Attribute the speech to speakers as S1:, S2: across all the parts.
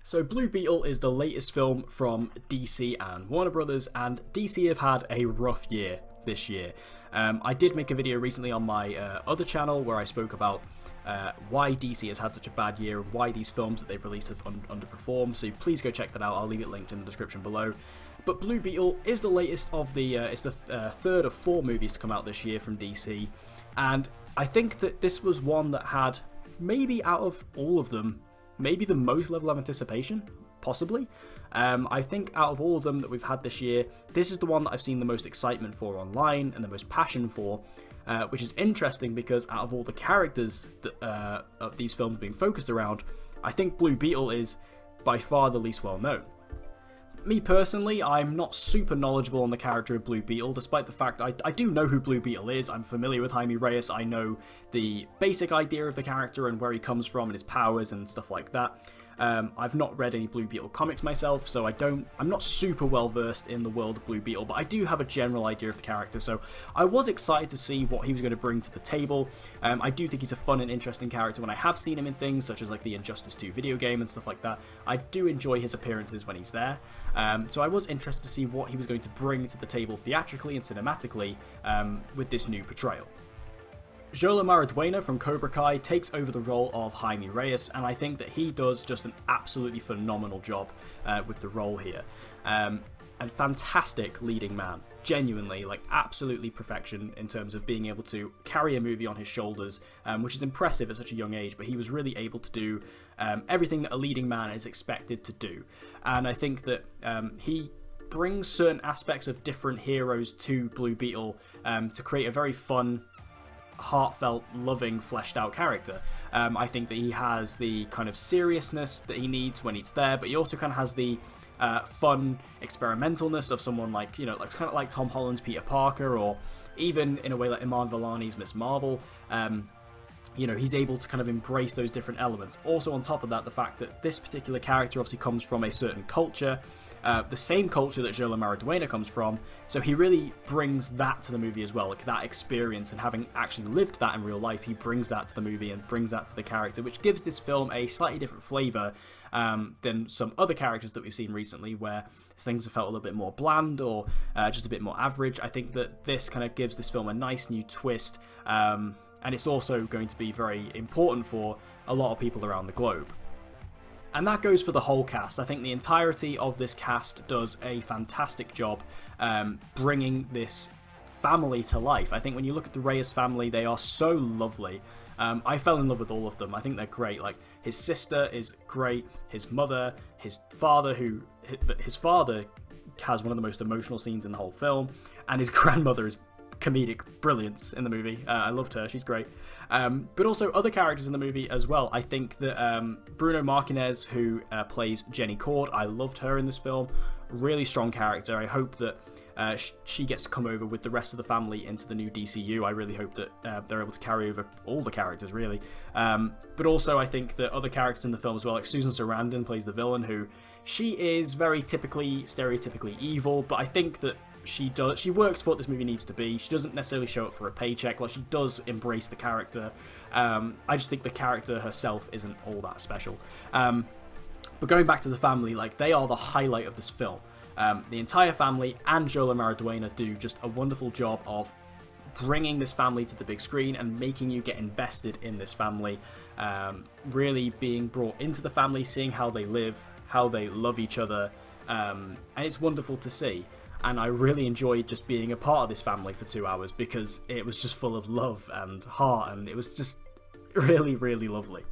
S1: So Blue Beetle is the latest film from DC and Warner Brothers, and DC have had a rough year this year. I did make a video recently on my other channel where I spoke about why DC has had such a bad year and why these films that they've released have underperformed, so please go check that out. I'll leave it linked in the description below. But Blue Beetle is the latest of the, it's the third of 4 movies to come out this year from DC, and I think that this was one that had, maybe out of all of them, maybe the most level of anticipation, possibly. I think out of all of them that we've had this year, this is the one that I've seen the most excitement for online and the most passion for, which is interesting because out of all the characters that of these films being focused around, I think Blue Beetle is by far the least well known. Me personally, I'm not super knowledgeable on the character of Blue Beetle, despite the fact I do know who Blue Beetle is. I'm familiar with Jaime Reyes, I know the basic idea of the character and where he comes from and his powers and stuff like that. I've not read any Blue Beetle comics myself, so I'm not super well versed in the world of Blue Beetle, but I do have a general idea of the character, so I was excited to see what he was going to bring to the table. I do think he's a fun and interesting character when I have seen him in things such as like the Injustice 2 video game and stuff like that. I do enjoy his appearances when he's there, so I was interested to see what he was going to bring to the table theatrically and cinematically with this new portrayal. Xolo Maridueña from Cobra Kai takes over the role of Jaime Reyes, and I think that he does just an absolutely phenomenal job with the role here. And fantastic leading man, genuinely, like absolutely perfection in terms of being able to carry a movie on his shoulders, which is impressive at such a young age, but he was really able to do everything that a leading man is expected to do. And I think that he brings certain aspects of different heroes to Blue Beetle to create a very fun, heartfelt, loving, fleshed out character. I think that he has the kind of seriousness that he needs when he's there, but he also kind of has the fun experimentalness of someone like, you know, it's kind of like Tom Holland's Peter Parker, or even in a way like Iman Vellani's Miss Marvel. You know, he's able to kind of embrace those different elements. Also on top of that, the fact that this particular character obviously comes from a certain culture, the same culture that Xolo Maridueña comes from, so he really brings that to the movie as well, like that experience, and having actually lived that in real life, he brings that to the movie and brings that to the character, which gives this film a slightly different flavour than some other characters that we've seen recently, where things have felt a little bit more bland or just a bit more average. I think that this kind of gives this film a nice new twist, and it's also going to be very important for a lot of people around the globe. And that goes for the whole cast. I think the entirety of this cast does a fantastic job bringing this family to life. I think when you look at the Reyes family, they are so lovely. I fell in love with all of them. I think they're great. Like, his sister is great, his mother, his father has one of the most emotional scenes in the whole film, and his grandmother is comedic brilliance in the movie. I loved her, she's great. But also other characters in the movie as well. I think that Bruno Marquez, who plays Jenny Cord, I loved her in this film. Really strong character. I hope that she gets to come over with the rest of the family into the new DCU. I really hope that they're able to carry over all the characters, really. But also I think that other characters in the film as well, like Susan Sarandon plays the villain, who she is very stereotypically evil, but I think that she works for what this movie needs to be. She doesn't necessarily show up for a paycheck. Like, she does embrace the character. I just think the character herself isn't all that special. But going back to the family, like, they are the highlight of this film. The entire family and Xolo Maridueña do just a wonderful job of bringing this family to the big screen and making you get invested in this family. Really being brought into the family, seeing how they live, how they love each other, and it's wonderful to see. And I really enjoyed just being a part of this family for 2 hours, because it was just full of love and heart, and it was just really, really lovely.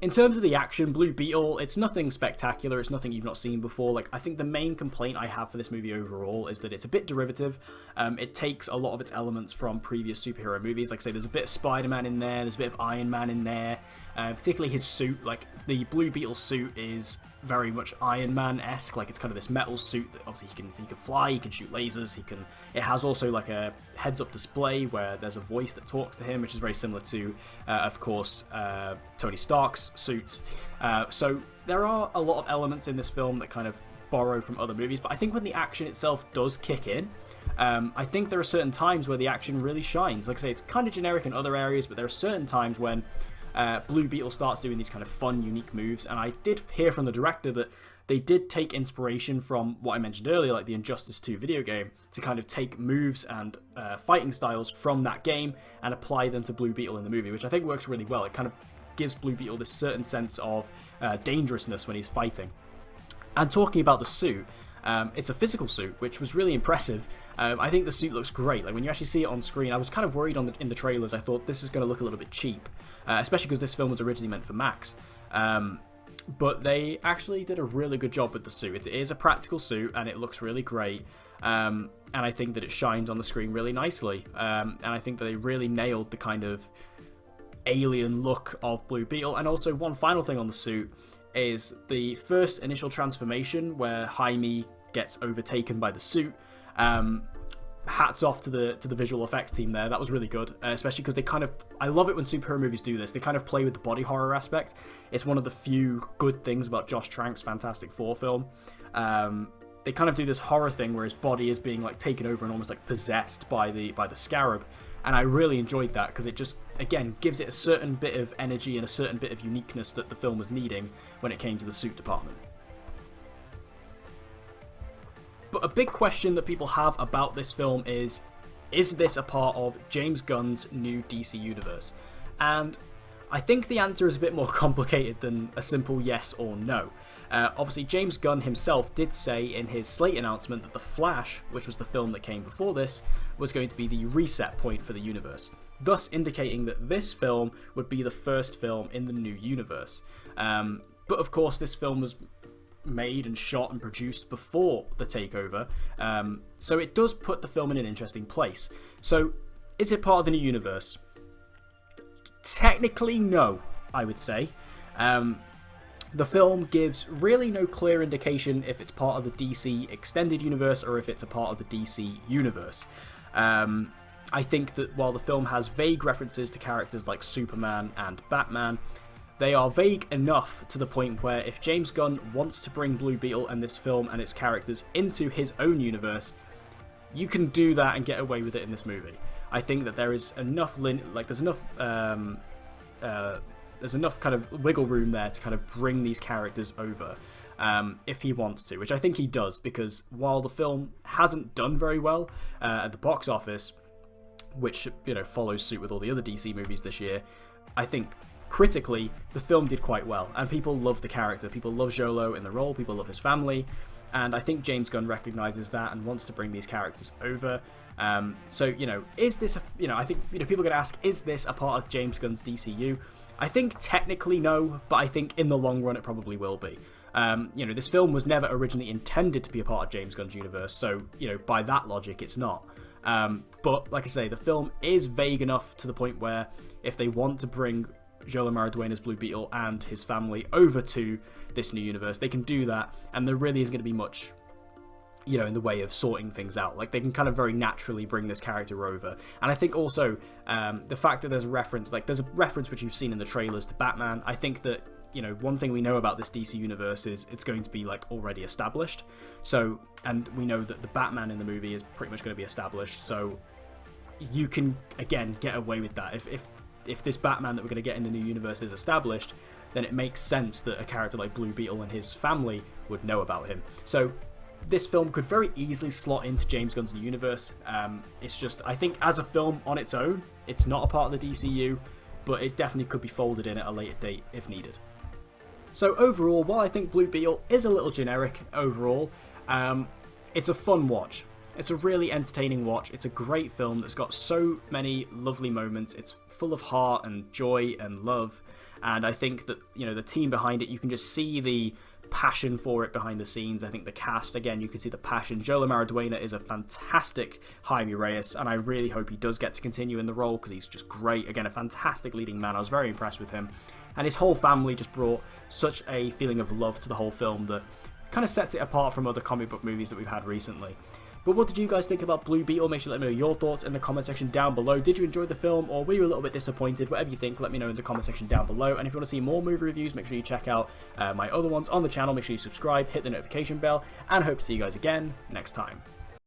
S1: In terms of the action, Blue Beetle, it's nothing spectacular, it's nothing you've not seen before. Like, I think the main complaint I have for this movie overall is that it's a bit derivative. It takes a lot of its elements from previous superhero movies. Like I say, there's a bit of Spider-Man in there, there's a bit of Iron Man in there, particularly his suit. Like, the Blue Beetle suit is very much Iron Man-esque. Like, it's kind of this metal suit that obviously he can fly, he can shoot lasers, it has also like a heads-up display where there's a voice that talks to him, which is very similar to of course Tony Stark's suits. So there are a lot of elements in this film that kind of borrow from other movies, but I think when the action itself does kick in, I think there are certain times where the action really shines. Like I say, it's kind of generic in other areas, but there are certain times when Blue Beetle starts doing these kind of fun, unique moves, and I did hear from the director that they did take inspiration from what I mentioned earlier, like the Injustice 2 video game, to kind of take moves and fighting styles from that game and apply them to Blue Beetle in the movie, which I think works really well. It kind of gives Blue Beetle this certain sense of dangerousness when he's fighting. And talking about the suit, it's a physical suit, which was really impressive. I think the suit looks great. Like when you actually see it on screen, I was kind of worried in the trailers. I thought this is going to look a little bit cheap, especially because this film was originally meant for Max. But they actually did a really good job with the suit. It is a practical suit, and it looks really great. And I think that it shines on the screen really nicely. And I think that they really nailed the kind of alien look of Blue Beetle. And also, one final thing on the suit is the first initial transformation where Jaime gets overtaken by the suit. Hats off to the visual effects team there. That was really good, especially because they kind of, I love it when superhero movies do this. They kind of play with the body horror aspect. It's one of the few good things about Josh Trank's Fantastic Four film. They kind of do this horror thing where his body is being like taken over and almost like possessed by the Scarab, and I really enjoyed that because it just, again, gives it a certain bit of energy and a certain bit of uniqueness that the film was needing when it came to the suit department. But a big question that people have about this film is this a part of James Gunn's new DC universe? And I think the answer is a bit more complicated than a simple yes or no. Obviously, James Gunn himself did say in his slate announcement that The Flash, which was the film that came before this, was going to be the reset point for the universe, thus indicating that this film would be the first film in the new universe. But of course, this film was made and shot and produced before the takeover, so it does put the film in an interesting place. So is it part of the new universe? Technically no, I would say. The film gives really no clear indication if it's part of the DC extended universe or if it's a part of the DC universe. I think that while the film has vague references to characters like Superman and Batman, they are vague enough to the point where if James Gunn wants to bring Blue Beetle and this film and its characters into his own universe, you can do that and get away with it in this movie. I think that there is enough there's enough kind of wiggle room there to kind of bring these characters over if he wants to, which I think he does, because while the film hasn't done very well at the box office, which follows suit with all the other DC movies this year, I think critically the film did quite well, and people love the character. People love Xolo in the role, people love his family, and I think James Gunn recognizes that and wants to bring these characters over. So is this I think people are going to ask, is this a part of James Gunn's DCU? I think technically no, but I think in the long run it probably will be. This film was never originally intended to be a part of James Gunn's universe, so by that logic it's not. But like I say, the film is vague enough to the point where if they want to bring Xolo Maridueña's Blue Beetle and his family over to this new universe, they can do that, and there really isn't going to be much in the way of sorting things out. Like, they can kind of very naturally bring this character over. And I think also the fact that there's a reference which you've seen in the trailers to Batman. I think that one thing we know about this DC universe is it's going to be like already established. So, and we know that the Batman in the movie is pretty much going to be established, so you can again get away with that. If this Batman that we're going to get in the new universe is established, then it makes sense that a character like Blue Beetle and his family would know about him. So this film could very easily slot into James Gunn's new universe. It's just, I think as a film on its own, it's not a part of the DCU, but it definitely could be folded in at a later date if needed. So overall, while I think Blue Beetle is a little generic overall, it's a fun watch. It's a really entertaining watch. It's a great film that's got so many lovely moments. It's full of heart and joy and love. And I think that, the team behind it, you can just see the passion for it behind the scenes. I think the cast, again, you can see the passion. Xolo Maridueña is a fantastic Jaime Reyes, and I really hope he does get to continue in the role because he's just great. Again, a fantastic leading man. I was very impressed with him. And his whole family just brought such a feeling of love to the whole film that kind of sets it apart from other comic book movies that we've had recently. But what did you guys think about Blue Beetle? Make sure to let me know your thoughts in the comment section down below. Did you enjoy the film, or were you a little bit disappointed? Whatever you think, let me know in the comment section down below. And if you want to see more movie reviews, make sure you check out my other ones on the channel. Make sure you subscribe, hit the notification bell, and I hope to see you guys again next time.